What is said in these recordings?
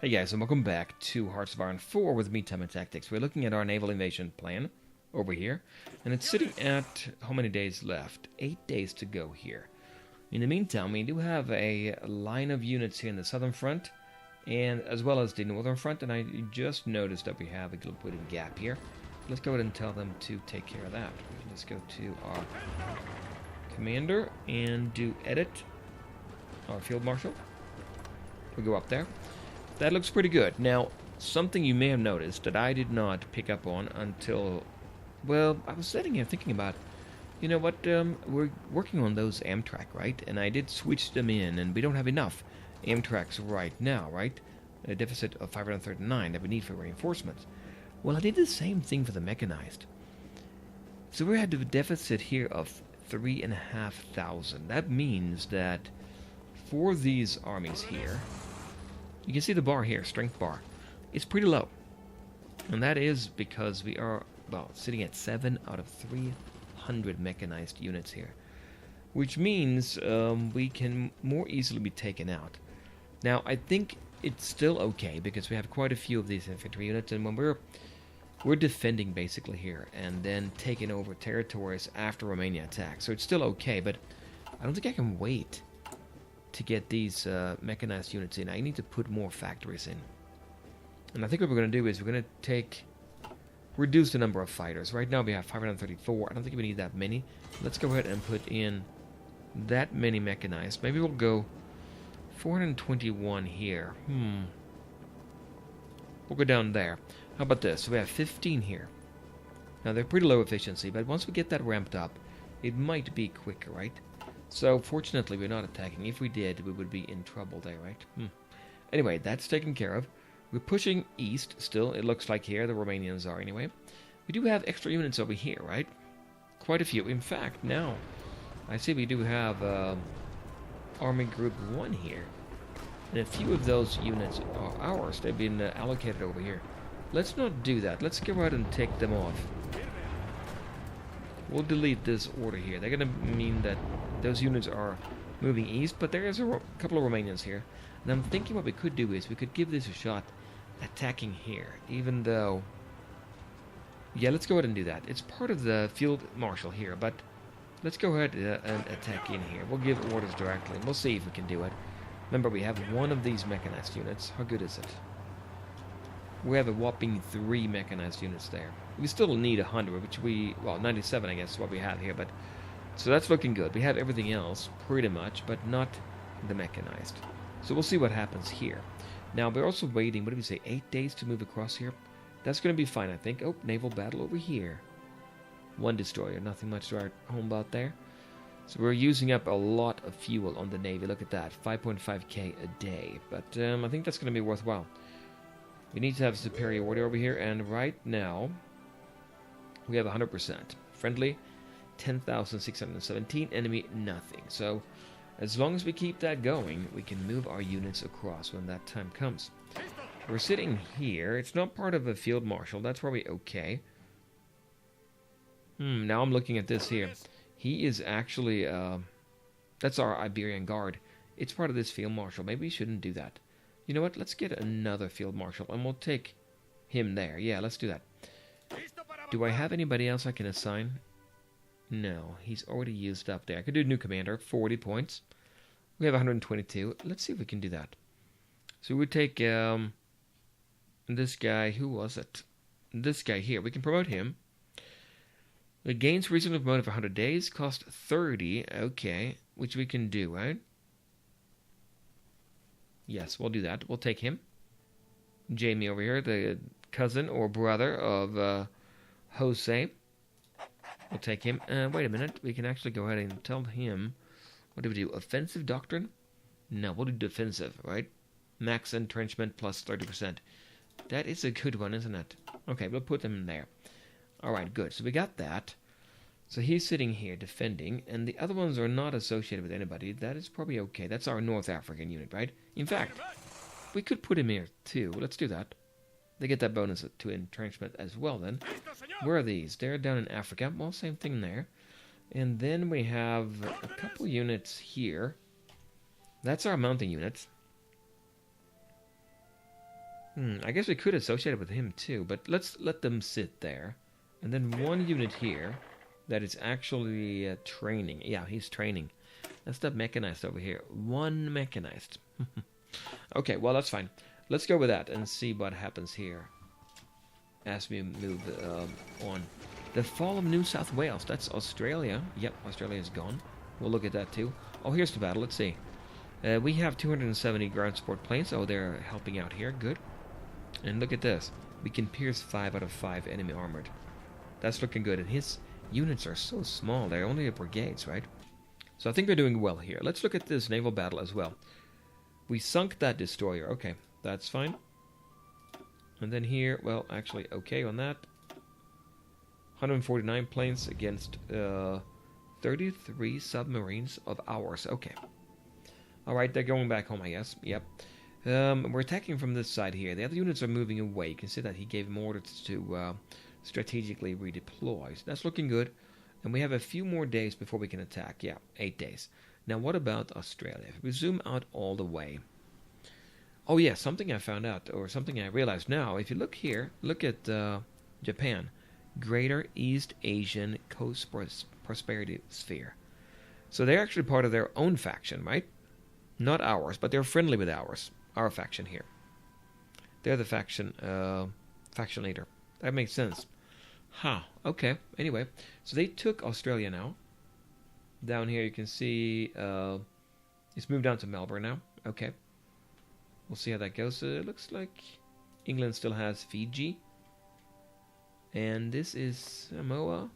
Hey guys, and welcome back to Hearts of Iron 4 with me, Time and Tactics. We're looking at our naval invasion plan over here, and it's sitting at how many days left? 8 days to go here. In the meantime, we do have a line of units here in the southern front, and as well as the northern front, and I just noticed that we have a little bit of gap here. Let's go ahead and tell them to take care of that. Let's go to our commander and do edit our field marshal. We'll go up there. That looks pretty good. Now, something you may have noticed that I did not pick up on until, well, I was sitting here thinking about, you know what, we're working on those Amtrak, right? And I did switch them in, and we don't have enough Amtraks right now, right? A deficit of 539 that we need for reinforcements. Well, I did the same thing for the mechanized. So we had a deficit here of 3,500. That means that for these armies here, you can see the bar here, strength bar. It's pretty low. And that is because we are, well, sitting at 7 out of 300 mechanized units here. Which means we can more easily be taken out. Now, I think it's still okay because we have quite a few of these infantry units. And when we're defending basically here and then taking over territories after Romania attacks. So it's still okay, but I don't think I can wait to get these mechanized units in. I need to put more factories in. And I think what we're going to do is we're going to reduce the number of fighters. Right now we have 534. I don't think we need that many. Let's go ahead and put in that many mechanized. Maybe we'll go 421 here. We'll go down there. How about this? So we have 15 here. Now they're pretty low efficiency, but once we get that ramped up, it might be quicker, right? So, fortunately, we're not attacking. If we did, we would be in trouble there, right? Anyway, that's taken care of. We're pushing east still, it looks like here. The Romanians are, anyway. We do have extra units over here, right? Quite a few. In fact, now, I see we do have Army Group 1 here. And a few of those units are ours. They've been allocated over here. Let's not do that. Let's go ahead and take them off. We'll delete this order here. They're going to mean that those units are moving east, but there is a couple of Romanians here. And I'm thinking what we could do is we could give this a shot attacking here, even though... Yeah, let's go ahead and do that. It's part of the field marshal here, but let's go ahead and attack in here. We'll give orders directly, and we'll see if we can do it. Remember, we have one of these mechanized units. How good is it? We have a whopping 3 mechanized units there. We still need 100, which well, 97 I guess is what we have here, but so that's looking good. We have everything else, pretty much, but not the mechanized. So we'll see what happens here. Now, we're also waiting, what did we say, 8 days to move across here? That's going to be fine, I think. Oh, Naval Battle over here. 1 destroyer, nothing much to write home about there. So we're using up a lot of fuel on the Navy. Look at that, 5.5k a day. But I think that's going to be worthwhile. We need to have superiority over here, and right now, we have 100%. Friendly, 10,617, enemy, nothing. So, as long as we keep that going, we can move our units across when that time comes. We're sitting here. It's not part of a field marshal. That's probably okay. Now I'm looking at this here. He is actually, that's our Iberian Guard. It's part of this field marshal. Maybe we shouldn't do that. You know what? Let's get another field marshal, and we'll take him there. Yeah, let's do that. Do I have anybody else I can assign? No, he's already used up there. I could do new commander, 40 points. We have 122. Let's see if we can do that. So we would take this guy. Who was it? This guy here. We can promote him. It gains reason to promote for 100 days. Cost 30. Okay, which we can do, right? Yes, we'll do that. We'll take him. Jamie over here, the cousin or brother of Jose. We'll take him. Wait a minute. We can actually go ahead and tell him. What do we do? Offensive doctrine? No, we'll do defensive, right? Max entrenchment plus 30%. That is a good one, isn't it? Okay, we'll put them in there. Alright, good. So we got that. So he's sitting here defending, and the other ones are not associated with anybody. That is probably okay. That's our North African unit, right? In fact, we could put him here too. Let's do that. They get that bonus to entrenchment as well then. Where are these? They're down in Africa. Well, same thing there. And then we have a couple units here. That's our mounting units. I guess we could associate it with him too, but let's let them sit there. And then one unit here that is actually training. Yeah, he's training. That's the mechanized over here. One mechanized. Okay, well, that's fine. Let's go with that and see what happens here as we move on. The fall of New South Wales. That's Australia. Yep, Australia is gone. We'll look at that too. Oh, here's the battle. Let's see. We have 270 ground support planes. Oh, they're helping out here. Good. And look at this. We can pierce 5 out of 5 enemy armored. That's looking good. And his units are so small. They're only brigades, right? So I think we're doing well here. Let's look at this naval battle as well. We sunk that destroyer. Okay, that's fine. And then here, well, actually, okay on that. 149 planes against 33 submarines of ours. Okay. Alright, they're going back home, I guess. Yep. We're attacking from this side here. The other units are moving away. You can see that he gave them orders to strategically redeploy. So that's looking good. And we have a few more days before we can attack. Yeah, 8 days. Now, what about Australia? If we zoom out all the way. Oh, yeah, something I found out, or something I realized now. If you look here, look at Japan. Greater East Asian Coast Prosperity Sphere. So they're actually part of their own faction, right? Not ours, but they're friendly with ours. Our faction here. They're the faction leader. That makes sense. Huh. Okay. Anyway, so they took Australia now. Down here you can see it's moved down to Melbourne now. Okay. We'll see how that goes. It looks like England still has Fiji. And this is Samoa.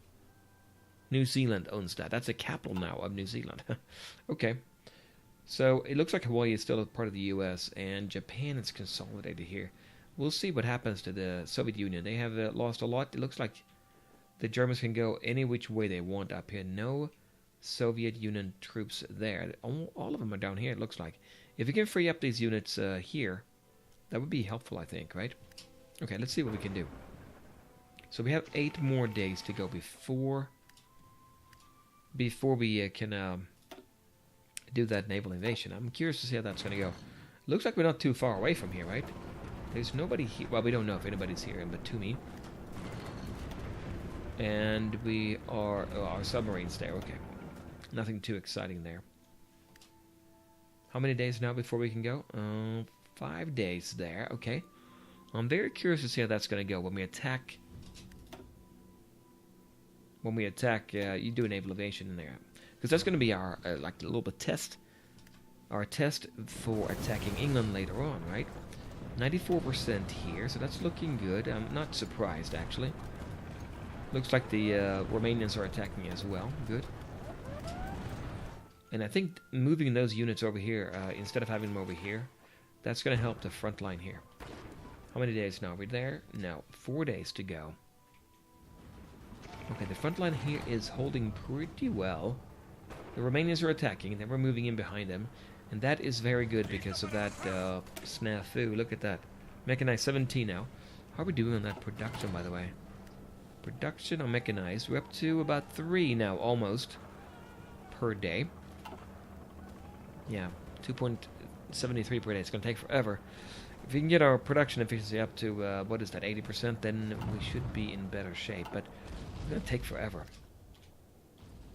New Zealand owns that. That's the capital now of New Zealand. Okay. So it looks like Hawaii is still a part of the U.S. and Japan is consolidated here. We'll see what happens to the Soviet Union. They have lost a lot. It looks like the Germans can go any which way they want up here. No Soviet Union troops there. All of them are down here, it looks like. If we can free up these units here, that would be helpful, I think, right? Okay, let's see what we can do. So we have 8 more days to go before we can do that naval invasion. I'm curious to see how that's going to go. Looks like we're not too far away from here, right? There's nobody here. Well, we don't know if anybody's here in Batumi. And we are... Oh, our submarine's there. Okay. Nothing too exciting there. How many days now before we can go? 5 days there. Okay. I'm very curious to see how that's going to go when we attack... you do a naval invasion in there. Because that's going to be our, like, a little bit test. Our test for attacking England later on, right? 94% here, so that's looking good. I'm not surprised, actually. Looks like the Romanians are attacking as well. Good. And I think moving those units over here, instead of having them over here, that's going to help the front line here. How many days now? Are we there? No. 4 days to go. Okay, the front line here is holding pretty well. The Romanians are attacking, and then we're moving in behind them. And that is very good because of that snafu. Look at that. Mechanized 17 now. How are we doing on that production, by the way? Production on mechanized. We're up to about 3 now, almost, per day. Yeah, 2.73 per day. It's going to take forever. If we can get our production efficiency up to, what is that, 80%, then we should be in better shape. But it's going to take forever.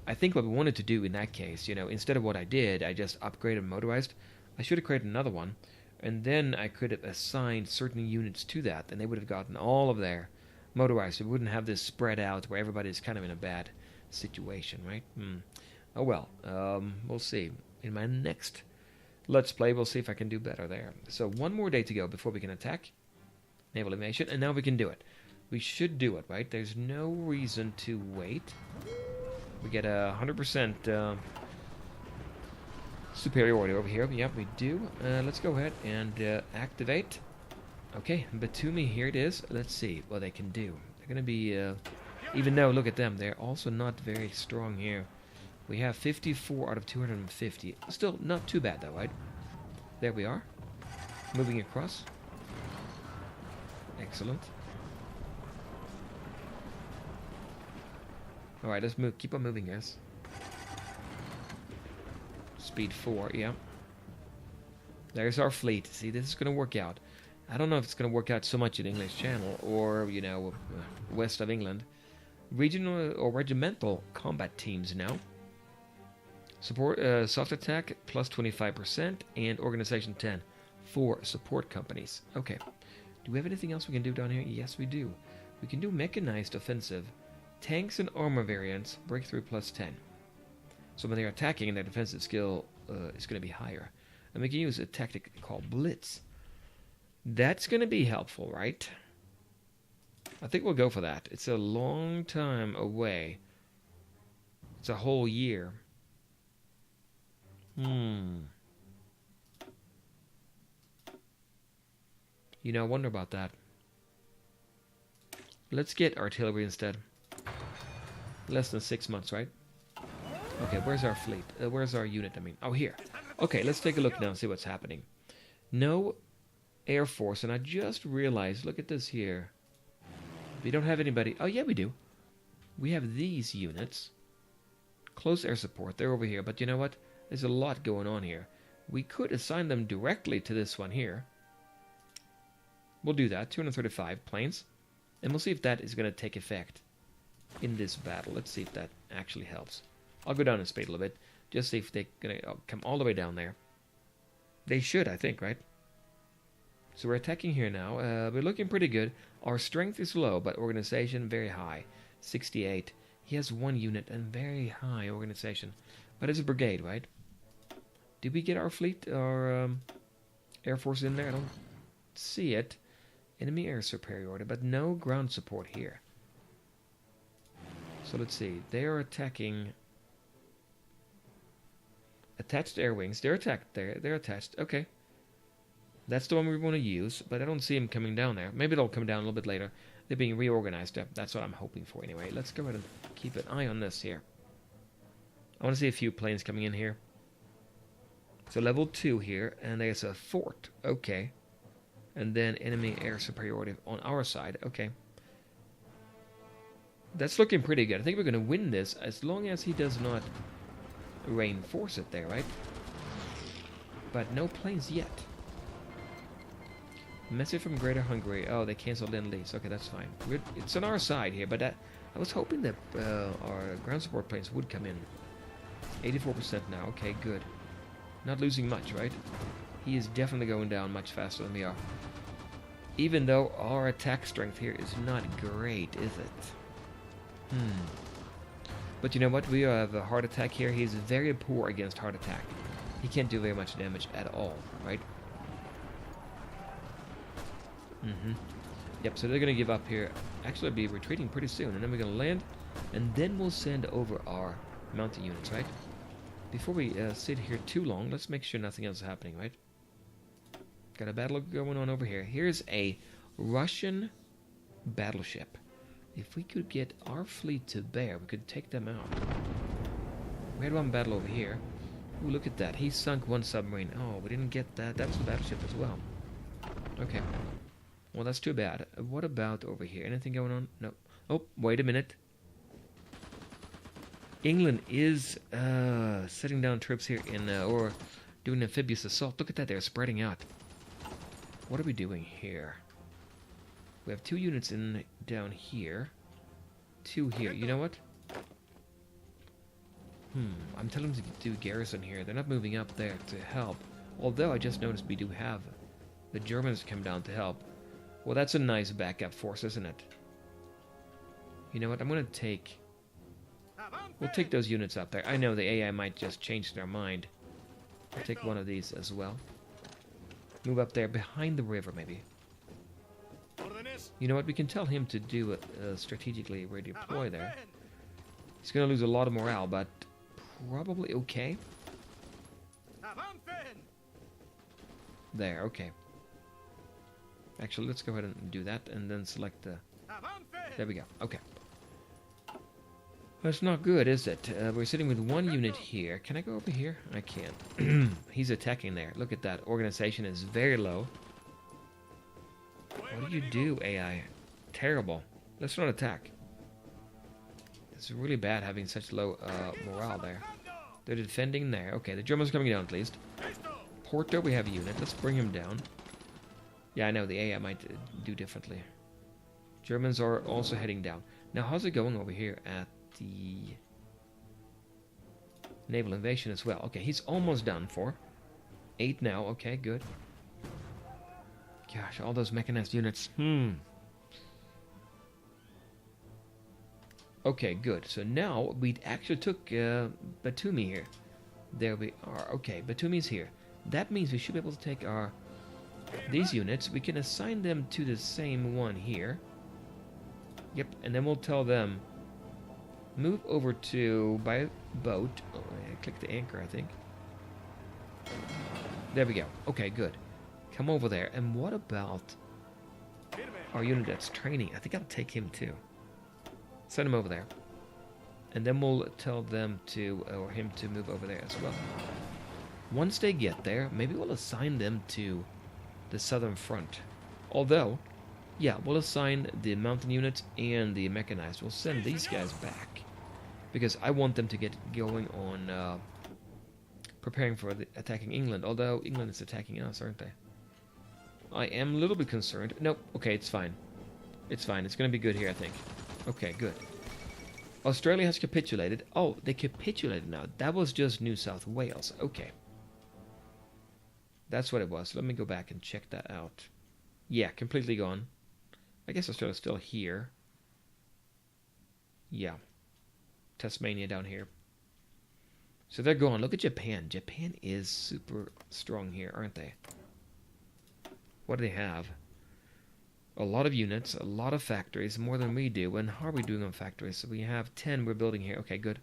I think what we wanted to do in that case, you know, instead of what I did, I just upgraded motorized. I should have created another one, and then I could have assigned certain units to that, and they would have gotten all of their motorized. So we wouldn't have this spread out where everybody's kind of in a bad situation, right? Oh well, we'll see. In my next Let's Play, we'll see if I can do better there. So 1 more day to go before we can attack. Naval invasion, and now we can do it. We should do it, right? There's no reason to wait. We get 100% superiority over here. Yep, we do. Let's go ahead and activate. Okay, Batumi, here it is. Let's see what they can do. They're going to be... even though, look at them, they're also not very strong here. We have 54 out of 250. Still not too bad, though, right? There we are. Moving across. Excellent. Alright, let's move. Keep on moving, guys. Speed 4, yeah. There's our fleet. See, this is going to work out. I don't know if it's going to work out so much in English Channel or, you know, west of England. Regional or regimental combat teams now. Support soft attack plus 25% and organization 10 for support companies. Okay. Do we have anything else we can do down here? Yes, we do. We can do mechanized offensive, tanks and armor variants, breakthrough plus 10. So when they're attacking, their defensive skill is going to be higher. And we can use a tactic called Blitz. That's going to be helpful, right? I think we'll go for that. It's a long time away. It's a whole year. You know, I wonder about that. Let's get artillery instead. Less than 6 months, right? Okay, where's our fleet? Where's our unit, I mean? Oh, here. Okay, let's take a look now and see what's happening. No Air Force, and I just realized, look at this here. We don't have anybody. Oh, yeah, we do. We have these units. Close air support, they're over here. But you know what? There's a lot going on here. We could assign them directly to this one here. We'll do that. 235 planes. And we'll see if that is going to take effect in this battle. Let's see if that actually helps. I'll go down in speed a little bit. Just see if they're going to come all the way down there. They should, I think, right? So we're attacking here now. We're looking pretty good. Our strength is low, but organization very high. 68. He has one unit and very high organization. But it's a brigade, right? Did we get our fleet, our Air Force in there? I don't see it. Enemy air superiority, but no ground support here. So let's see. They are attacking. Attached air wings. They're attacked there. They're attached. Okay. That's the one we want to use, but I don't see them coming down there. Maybe they'll come down a little bit later. They're being reorganized. That's what I'm hoping for anyway. Let's go ahead and keep an eye on this here. I want to see a few planes coming in here. So level 2 here, and there's a fort. Okay. And then enemy air superiority on our side. Okay. That's looking pretty good. I think we're going to win this as long as he does not reinforce it there, right? But no planes yet. Message from Greater Hungary. Oh, they canceled Lend-Lease. Okay, that's fine. It's on our side here, but I was hoping that our ground support planes would come in. 84% now. Okay, good. Not losing much, right? He is definitely going down much faster than we are. Even though our attack strength here is not great, is it? But you know what? We have a heart attack here. He's very poor against heart attack. He can't do very much damage at all, right? Yep, so they're going to give up here. Actually, they'll be retreating pretty soon. And then we're going to land. And then we'll send over our mounted units, right? Before we sit here too long, let's make sure nothing else is happening, right? Got a battle going on over here. Here's a Russian battleship. If we could get our fleet to there, we could take them out. We had one battle over here. Ooh, look at that. He sunk one submarine. Oh, we didn't get that. That was a battleship as well. Okay. Well, that's too bad. What about over here? Anything going on? No. Oh, wait a minute. England is setting down troops here in, or doing amphibious assault. Look at that. They're spreading out. What are we doing here? We have 2 units in down here. 2 here. You know what? I'm telling them to do garrison here. They're not moving up there to help. Although I just noticed we do have the Germans come down to help. Well, that's a nice backup force, isn't it? You know what? I'm going to take... We'll take those units up there. I know the AI might just change their mind. I'll take one of these as well. Move up there behind the river, maybe. You know what? We can tell him to do it strategically redeploy there. He's going to lose a lot of morale, but probably okay. There, okay. Actually, let's go ahead and do that, and then select the... There we go. Okay. That's not good, is it? We're sitting with 1 unit here. Can I go over here? I can't. He's attacking there. Look at that. Organization is very low. What do you do, AI? Terrible. Let's not attack. It's really bad having such low morale there. They're defending there. Okay, the Germans are coming down at least. Porto, we have a unit. Let's bring him down. Yeah, I know, the AI might do differently. Germans are also heading down. Now, how's it going over here at the naval invasion as well? Okay, he's almost done for. 8 now, okay, good. Gosh, all those mechanized units. Okay, good. So now we actually took Batumi here. There we are. Okay, Batumi's here. That means we should be able to take these units. We can assign them to the same one here. Yep, and then we'll tell them move over to by boat. Oh, I clicked the anchor, I think. There we go. Okay, good. Come over there. And what about our unit that's training? I think I'll take him too. Send him over there. And then we'll tell them to, or him to move over there as well. Once they get there, maybe we'll assign them to the southern front. Although, yeah, we'll assign the mountain units and the mechanized. We'll send these guys back. Because I want them to get going on preparing for attacking England. Although England is attacking us, aren't they? I am a little bit concerned. Nope, okay, it's fine. It's fine, it's going to be good here, I think. Okay, good. Australia has capitulated. Oh, they capitulated now. That was just New South Wales. Okay. That's what it was. Let me go back and check that out. Yeah, completely gone. I guess Australia's still here. Yeah. Tasmania down here. So they're gone. Look at Japan. Japan is super strong here, aren't they? What do they have? A lot of units, a lot of factories, more than we do. And how are we doing on factories? So we have 10 we're building here. Okay, good.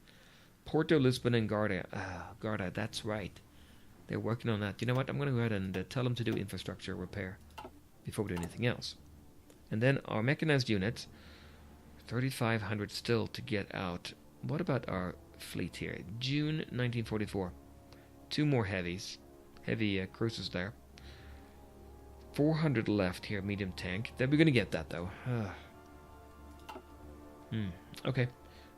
Porto, Lisbon, and Garda. Garda, that's right. They're working on that. You know what? I'm going to go ahead and tell them to do infrastructure repair before we do anything else. And then our mechanized units, 3,500 still to get out. What about our fleet here? June 1944. 2 more heavies. Heavy cruisers there. 400 left here, medium tank. Then we're going to get that, though. Okay.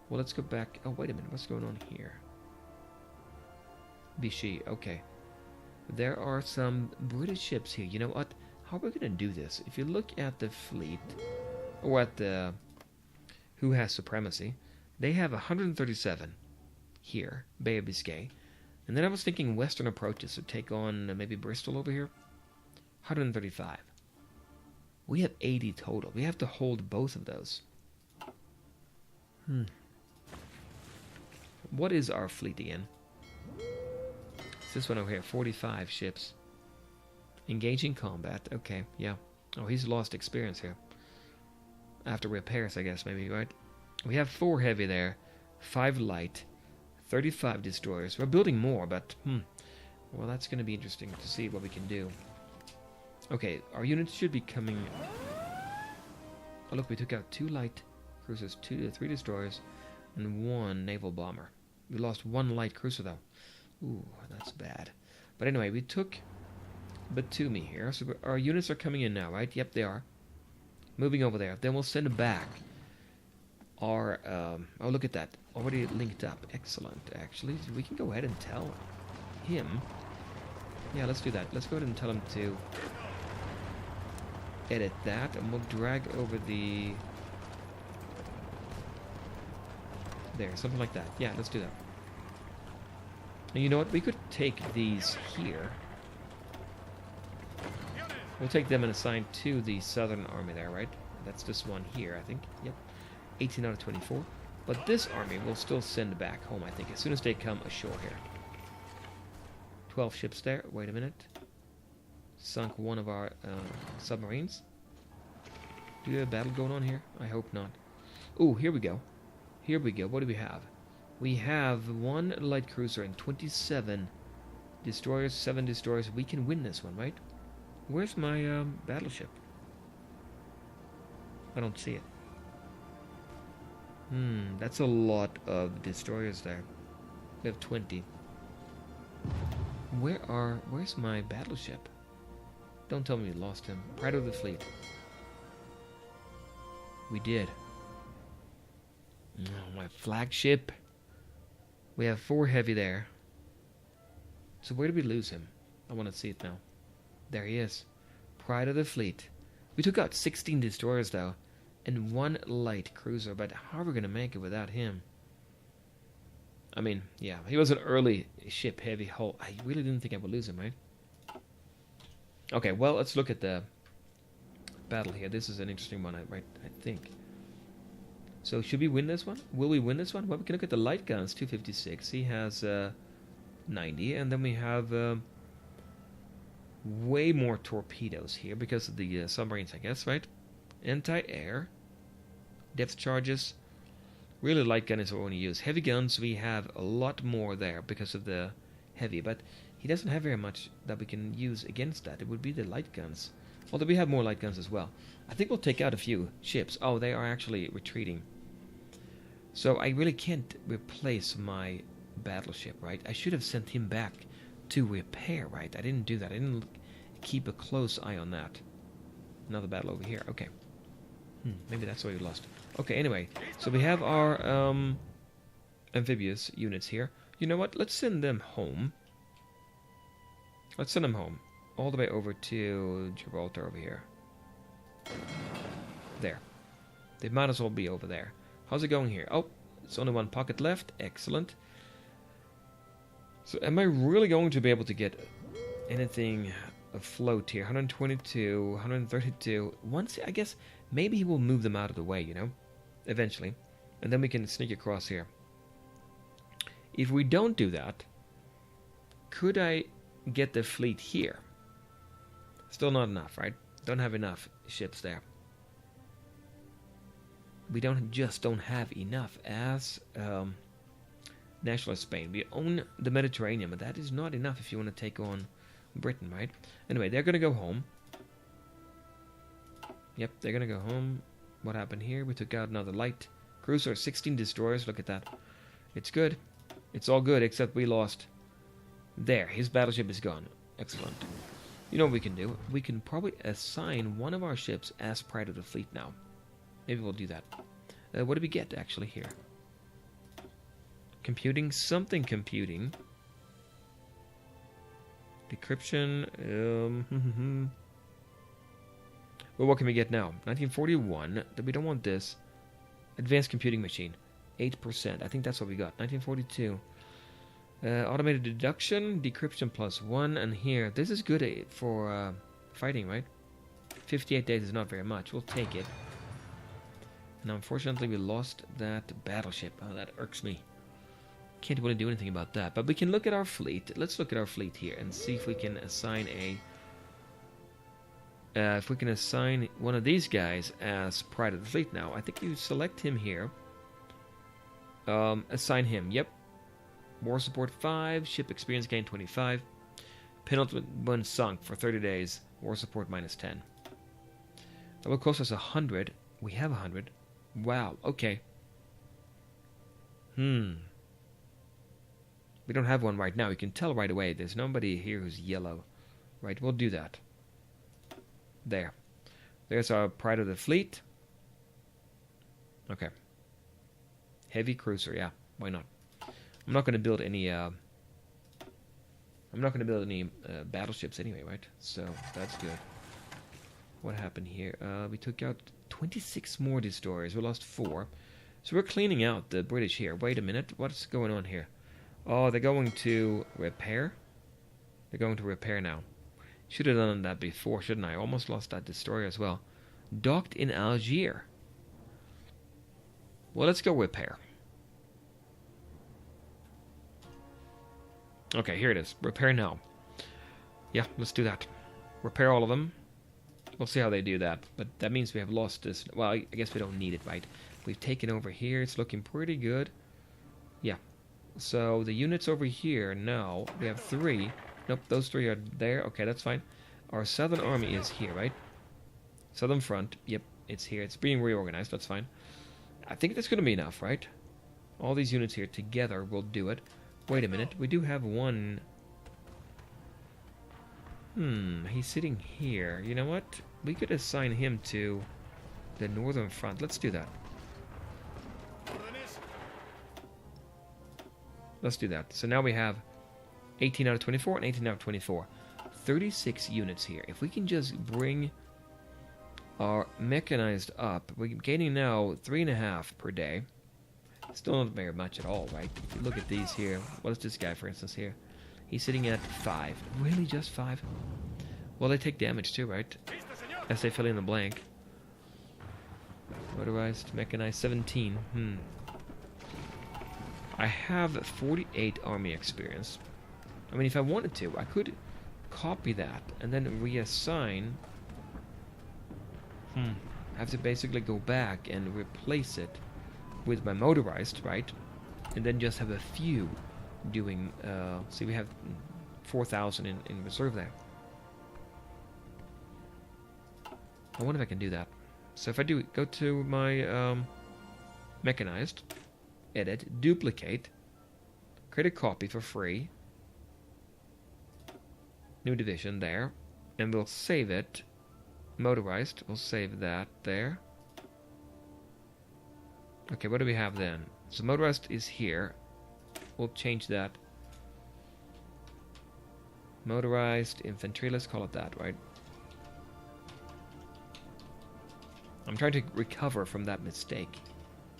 Well, let's go back. Oh, wait a minute. What's going on here? Vichy. Okay. There are some British ships here. You know what? How are we going to do this? If you look at the fleet, or at the who has supremacy, they have 137 here, Bay of Biscay. And then I was thinking western approaches to take on maybe Bristol over here. 135. We have 80 total. We have to hold both of those. What is our fleet again? It's this one over here. 45 ships. Engaging combat. Okay, yeah. Oh, he's lost experience here. After repairs, I guess, maybe, right? We have 4 heavy there. 5 light. 35 destroyers. We're building more, but, well, that's going to be interesting to see what we can do. Okay, our units should be coming. Oh, look, we took out 2 light cruisers, 3 destroyers, and 1 naval bomber. We lost 1 light cruiser, though. Ooh, that's bad. But anyway, we took Batumi here. So our units are coming in now, right? Yep, they are. Moving over there. Then we'll send back our... oh, look at that. Already linked up. Excellent, actually. So we can go ahead and tell him. Yeah, let's do that. Let's go ahead and tell him to edit that, and we'll drag over the... There, something like that. Yeah, let's do that. And you know what? We could take these here. We'll take them and assign to the Southern Army there, right? That's this one here, I think. Yep. 18 out of 24. But this army we'll still send back home, I think, as soon as they come ashore here. 12 ships there. Wait a minute. Sunk one of our submarines. Do we have a battle going on here? I hope not. Ooh, here we go. Here we go. What do we have? We have 1 light cruiser and 27 destroyers, 7 destroyers. We can win this one, right? Where's my battleship? I don't see it. That's a lot of destroyers there. We have 20. Where's my battleship? Don't tell me we lost him. Pride of the fleet. We did. Oh, my flagship. We have 4 heavy there. So where did we lose him? I want to see it now. There he is. pride of the fleet. We took out 16 destroyers, though, and 1 light cruiser, but how are we going to make it without him? I mean, yeah, he was an early ship heavy hull. I really didn't think I would lose him, right? Okay, well, let's look at the battle here. This is an interesting one, I think. So, should we win this one? Will we win this one? Well, we can look at the light guns, 256. He has 90, and then we have way more torpedoes here because of the submarines, I guess, right? Anti-air, depth charges. Really, light gun is what we want to use. Heavy guns, we have a lot more there because of the heavy, but he doesn't have very much that we can use against that. It would be the light guns. Although we have more light guns as well. I think we'll take out a few ships. Oh, they are actually retreating. So I really can't replace my battleship, right? I should have sent him back to repair, right? I didn't do that. I didn't keep a close eye on that. Another battle over here. Okay. Maybe that's why we lost. Okay, anyway. So we have our amphibious units here. You know what? Let's send them home. Let's send them home. All the way over to Gibraltar over here. There. They might as well be over there. How's it going here? Oh, it's only 1 pocket left. Excellent. So am I really going to be able to get anything afloat here? 122, 132. Once, I guess, maybe he will move them out of the way, you know? Eventually. And then we can sneak across here. If we don't do that, could I get the fleet here? Still not enough, right? Don't have enough ships there. We just don't have enough as Nationalist Spain. We own the Mediterranean, but that is not enough if you want to take on Britain, right? Anyway, they're going to go home. Yep, they're going to go home. What happened here? We took out another light cruiser, 16 destroyers. Look at that. It's good. It's all good, except we lost. There, his battleship is gone. Excellent. You know what we can do? We can probably assign one of our ships as pride of the fleet now. Maybe we'll do that. What do we get, actually, here? Computing. Something computing. Decryption. Well, what can we get now? 1941. We don't want this. Advanced computing machine. 8%. I think that's what we got. 1942. Automated deduction. Decryption +1. And here, this is good for fighting, right? 58 days is not very much. We'll take it. Now, unfortunately, we lost that battleship. Oh, that irks me. Can't really do anything about that. But we can look at our fleet. Let's look at our fleet here and see if we can assign if we can assign one of these guys as pride of the fleet now. I think you select him here. Assign him. Yep. War support 5. Ship experience gain 25. Penalty when sunk for 30 days. War support -10. That will cost us 100. We have 100. Wow, okay. We don't have one right now. You can tell right away. There's nobody here who's yellow. Right, we'll do that. There. There's our pride of the fleet. Okay. Heavy cruiser, yeah. Why not? I'm not going to build any battleships anyway, right? So that's good. What happened here? We took out 26 more destroyers. We lost 4. So we're cleaning out the British here. Wait a minute. What's going on here? Oh, they're going to repair? They're going to repair now. Should have done that before, shouldn't I? Almost lost that destroyer as well. Docked in Algiers. Well, let's go repair. Okay, here it is. Repair now. Yeah, let's do that. Repair all of them. We'll see how they do that. But that means we have lost this. Well, I guess we don't need it, right? We've taken over here. It's looking pretty good. Yeah. So the units over here now, we have 3. Nope, those 3 are there. Okay, that's fine. Our Southern Army is here, right? Southern Front. Yep, it's here. It's being reorganized. That's fine. I think that's going to be enough, right? All these units here together will do it. Wait a minute. We do have one. He's sitting here. You know what? We could assign him to the Northern Front. Let's do that. Let's do that. So now we have 18 out of 24 and 18 out of 24. 36 units here. If we can just bring our mechanized up, we're gaining now 3.5 per day. Still not very much at all, right? If you look at these here, what is this guy, for instance, here? He's sitting at 5. Really, just 5? Well, they take damage too, right? As they fill in the blank. Motorized, mechanized, 17. I have 48 army experience. I mean, if I wanted to, I could copy that and then reassign. I have to basically go back and replace it with my motorized, right? And then just have a few doing, see, we have 4,000 in reserve there. I wonder if I can do that. So if I do go to my mechanized, edit, duplicate, create a copy for free, new division there, and we'll save it. Motorized, we'll save that there. Okay, what do we have then? So motorized is here. We'll change that. Motorized infantry, let's call it that, right? I'm trying to recover from that mistake.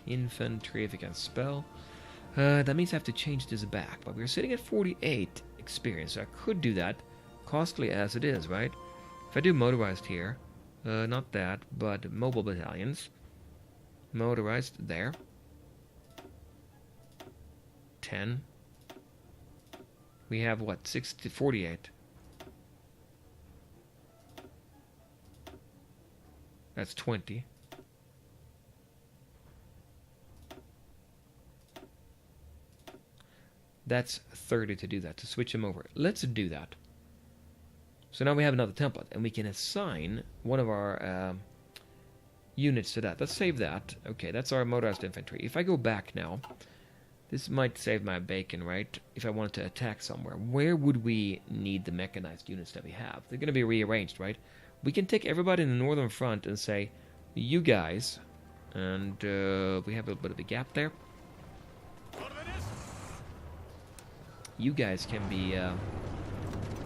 Infantry, if you can spell. That means I have to change this back, but we're sitting at 48 experience, so I could do that, costly as it is, right? If I do motorized here, not that, but mobile battalions. Motorized there. 10. We have what? 48. That's 20. That's 30 to do that, to switch them over. Let's do that. So now we have another template, and we can assign one of our units to that. Let's save that. Okay, that's our motorized infantry. If I go back now, this might save my bacon, right? If I wanted to attack somewhere, where would we need the mechanized units that we have? They're going to be rearranged, right? We can take everybody in the northern front and say, you guys, and we have a bit of a gap there. You guys can be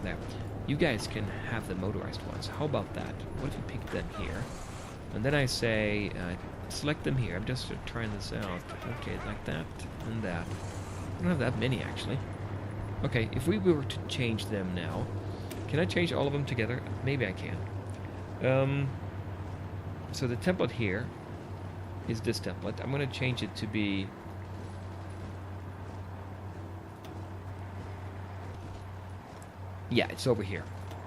there. You guys can have the motorized ones. How about that? What if you pick them here? And then I say, select them here. I'm just trying this out. Okay, like that and that. I don't have that many, actually. Okay, if we were to change them now, can I change all of them together? Maybe I can. So the template here is this template. I'm going to change it to be... Yeah, it's over here.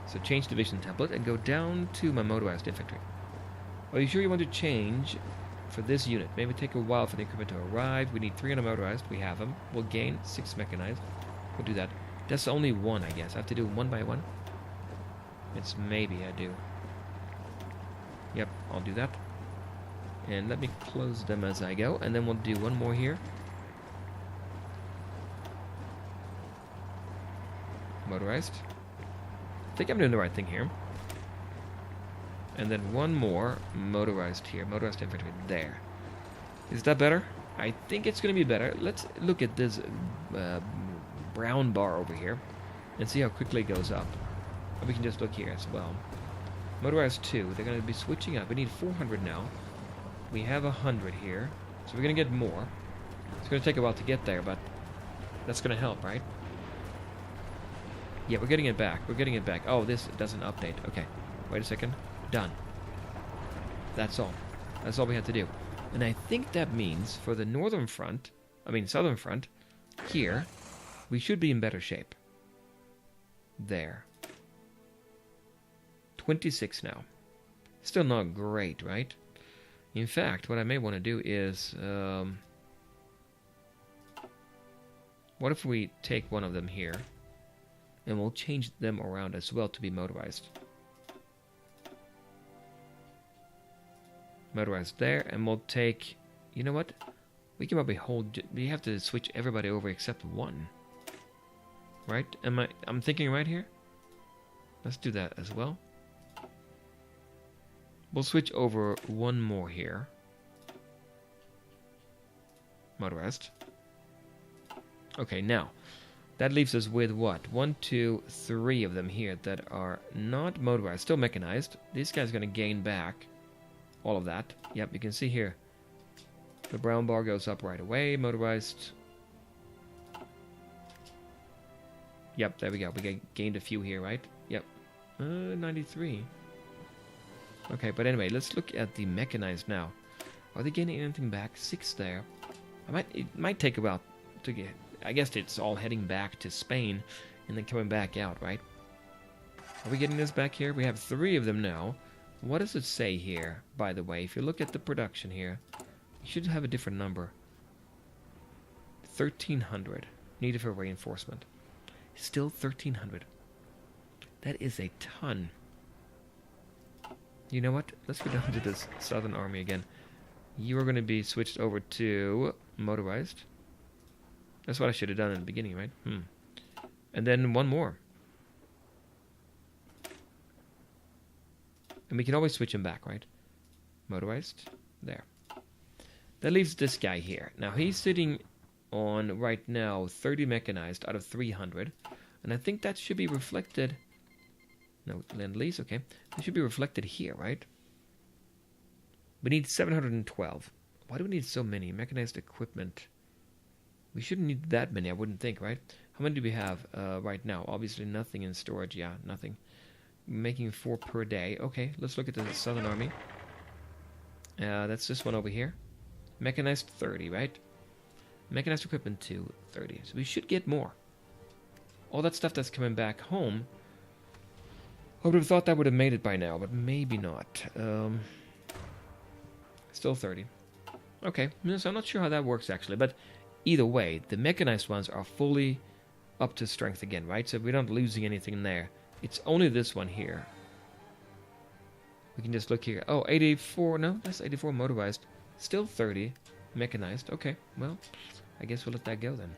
So change division template and go down to my motorized infantry. Are you sure you want to change for this unit? Maybe take a while for the equipment to arrive. We need 300 motorized. We have them. We'll gain 6 mechanized. We'll do that. That's only 1, I guess. I have to do them one by one. It's maybe I do. Yep, I'll do that. And let me close them as I go. And then we'll do one more here. Motorized. I think I'm doing the right thing here. And then one more motorized here. Motorized infantry there. Is that better? I think it's going to be better. Let's look at this brown bar over here and see how quickly it goes up. We can just look here as well. Motorized 2. They're going to be switching up. We need 400 now. We have 100 here. So we're going to get more. It's going to take a while to get there, but that's going to help, right? Yeah, we're getting it back. We're getting it back. Oh, this doesn't update. Okay. Wait a second. Done. That's all. That's all we have to do. And I think that means for the northern front, southern front, here, we should be in better shape. There. 26 now. Still not great, right? In fact, what I may want to do is... what if we take one of them here? And we'll change them around as well to be motorized. Motorized there, and we'll take... You know what? We can probably hold... We have to switch everybody over except one. Right? I'm thinking right here? Let's do that as well. We'll switch over one more here. Motorized. Okay, now... That leaves us with what? 1, 2, 3 of them here that are not motorized, still mechanized. This guy's going to gain back all of that. Yep, you can see here. The brown bar goes up right away. Motorized. Yep, there we go. We gained a few here, right? Yep. 93. Okay, but anyway, let's look at the mechanized now. Are they gaining anything back? 6 there. It might take a while to get... I guess it's all heading back to Spain and then coming back out, right? Are we getting this back here? We have 3 of them now. What does it say here, by the way? If you look at the production here, you should have a different number. 1,300 needed for reinforcement. Still 1,300. That is a ton. You know what? Let's go down to this Southern Army again. You are going to be switched over to motorized. That's what I should have done in the beginning, right? And then one more. And we can always switch him back, right? Motorized. There. That leaves this guy here. Now, he's sitting on, right now, 30 mechanized out of 300. And I think that should be reflected... No, Lend-Lease, okay. That should be reflected here, right? We need 712. Why do we need so many? Mechanized equipment. We shouldn't need that many, I wouldn't think, right? How many do we have right now? Obviously nothing in storage, yeah, nothing. Making 4 per day. Okay, let's look at the Southern Army. That's this one over here. Mechanized 30, right? Mechanized equipment 2, 30. So we should get more. All that stuff that's coming back home, I would have thought that would have made it by now, but maybe not. Still 30. Okay, so I'm not sure how that works actually, but either way, the mechanized ones are fully up to strength again, right? So we're not losing anything in there. It's only this one here. We can just look here. Oh, 84. No, that's 84 motorized. Still 30 mechanized. Okay, well, I guess we'll let that go then.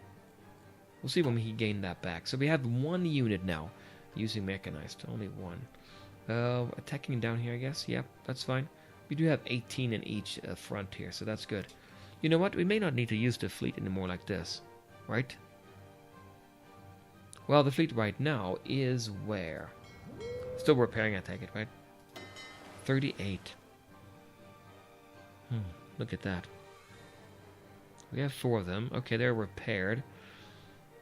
We'll see when we gain that back. So we have 1 unit now using mechanized. Only 1. Attacking down here, I guess. Yep, that's fine. We do have 18 in each front here, so that's good. You know what? We may not need to use the fleet anymore like this, right? Well, the fleet right now is where? Still repairing, I take it, right? 38. Look at that. We have 4 of them. Okay, they're repaired.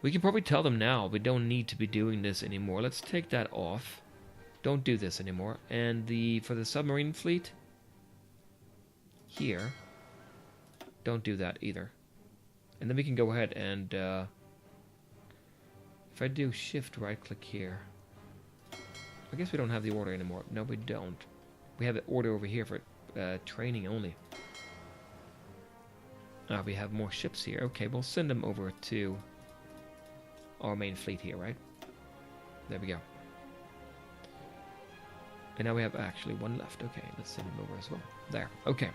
We can probably tell them now we don't need to be doing this anymore. Let's take that off. Don't do this anymore. And for the submarine fleet, here, don't do that either. And then we can go ahead and if I do shift right click here, I guess we don't have the order anymore. No, we don't. We have the order over here for training only. We have more ships here. Okay, we'll send them over to our main fleet here, right? There we go. And now we have actually 1 left. Okay, let's send them over as well. There. Okay.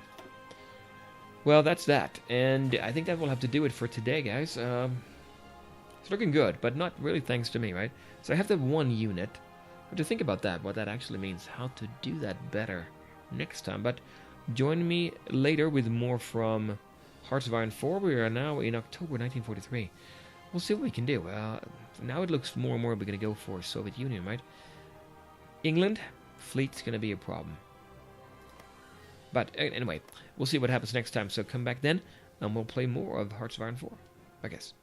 Well, that's that. And I think that will have to do it for today, guys. It's looking good, but not really thanks to me, right? So I have the 1 unit. I have to think about that, what that actually means, how to do that better next time. But join me later with more from Hearts of Iron 4. We are now in October 1943. We'll see what we can do. Now it looks more and more we're going to go for Soviet Union, right? England, fleet's going to be a problem. But anyway, we'll see what happens next time. So come back then, and we'll play more of Hearts of Iron 4, I guess.